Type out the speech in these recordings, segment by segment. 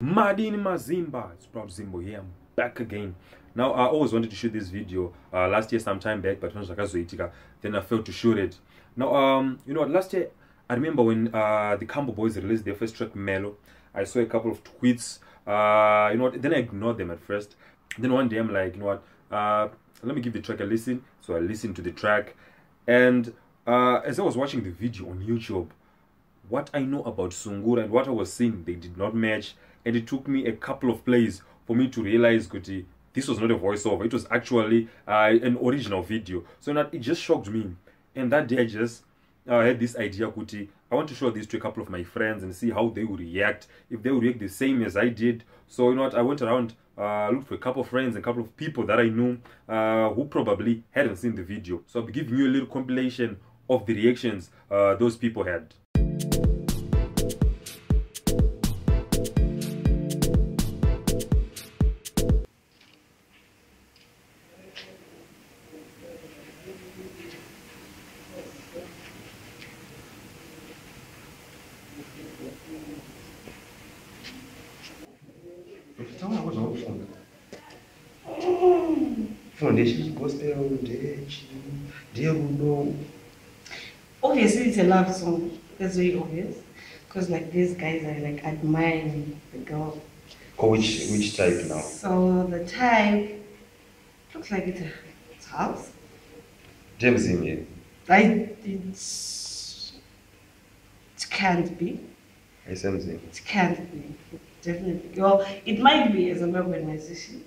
Madini Mazimba, it's Proud Zimbo here. I'm back again. Now I always wanted to shoot this video last year sometime back, but then I failed to shoot it. Now you know what, last year I remember when the Cambo Boys released their first track Mellow. I saw a couple of tweets, you know what, then I ignored them at first. Then one day I'm like, you know what, let me give the track a listen. So I listened to the track, and as I was watching the video on YouTube, what I know about Sungura and what I was seeing, they did not match. And it took me a couple of plays for me to realize that this was not a voiceover. It was actually an original video. So it just shocked me. And that day I just had this idea that I want to show this to a couple of my friends and see how they would react. If they would react the same as I did. So you know what, I went around, looked for a couple of friends and a couple of people that I knew who probably hadn't seen the video. So I'll be giving you a little compilation of the reactions those people had. Obviously it's a love song. That's very obvious. Because like these guys are like admiring the girl. Oh, which type now? So the type looks like it's house. James in here. It can't be. It can't be. Definitely. Well, it might be as an organization,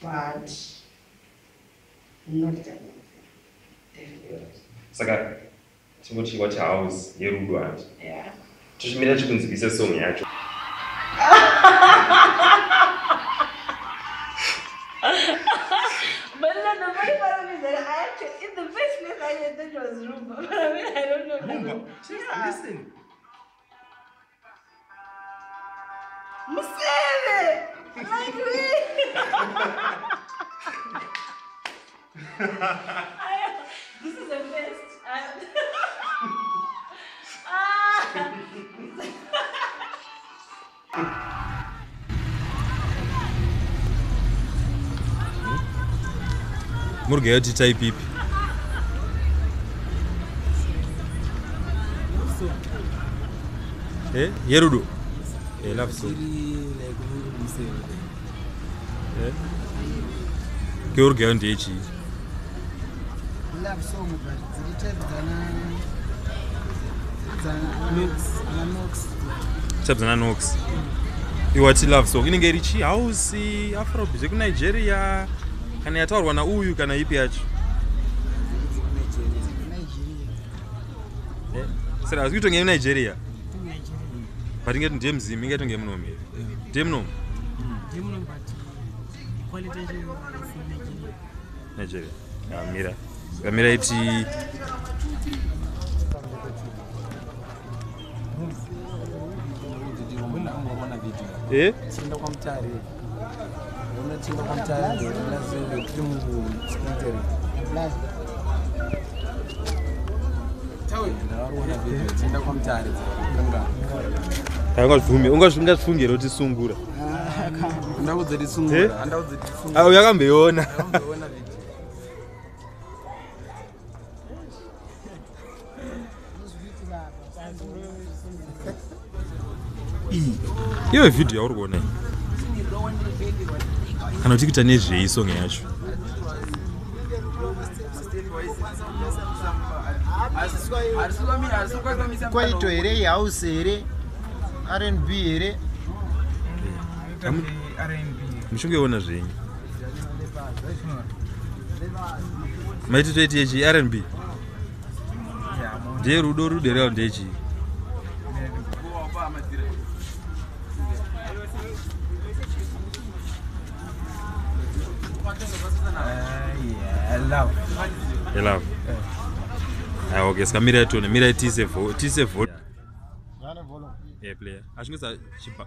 but not that one. Definitely. Saka chimoti what house yerudo anje. Yeah. Tushimira chikunzivisa song yacho. But no, the funny part of it is that I actually, in the first place, I thought it was Rumba. But I mean, I don't know. Rumba? Yeah. Listen. Museve! Like me! This is the best. Murga yati type ipi? Yerudo. Love song. Murga yandi echi. Love song, but it's Chabzana Nox. You watch love song. Inenge richi house Afrobeat ku Nigeria. Kana yataurwa na uyu kana ipi yacho? Nigeria. Sera azikutonge Nigeria. But ingeti James ingetonge munomi. Demno. Demno but quality Nigeria. Mira iti Tinda kwa mtari. Tinda kwa mtari lazima tumu sponsor. Tinda kwa mtari. Ungazvungera kuti Sungura. Ndaudzeti Sungura. Ndaudzeti Sungura. Ah, yakambeona. Iyo video yauri kuona iyi kana kuti kuita nezvei song yacho kwaito here house here R&B here muchingoiona zvenyu maiti toiti yechi R&B ndiye rudo ruderawo ndechi I love. Okay, ska mira tone, mira tise vo. Yeah, player. Acho que chipa.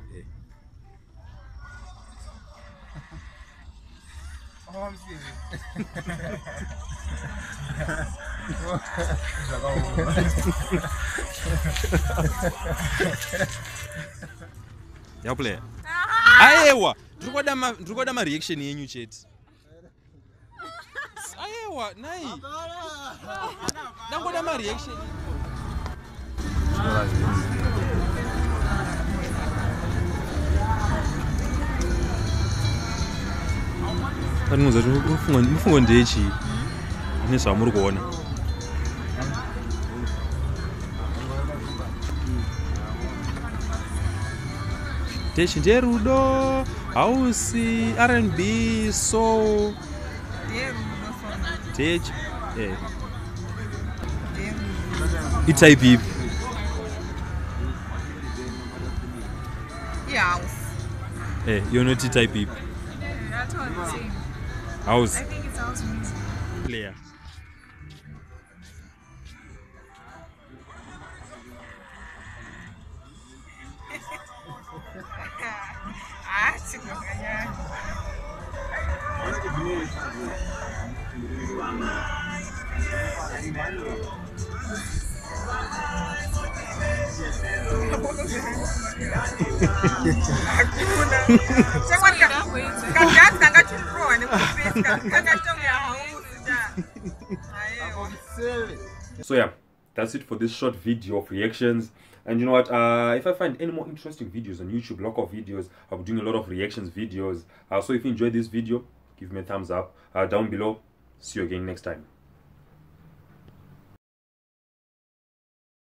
Yeah, player. Ayewa, ndikoda ma reaction yenyu chete. Ayewa, nai. Ndangoda ma reaction. Kanunza mufungo ndechi. Nesa muri kuona. Techi nderudo, house, R&B, soul. Techi, Itype ipi? House. You're not Itype ipi? That's what I'm saying. House. I think it's house music. Player. So yeah, that's it for this short video of reactions. And you know what, if I find any more interesting videos on YouTube, local videos, I'll be doing a lot of reactions videos. So if you enjoyed this video, give me a thumbs up down below. See you again next time.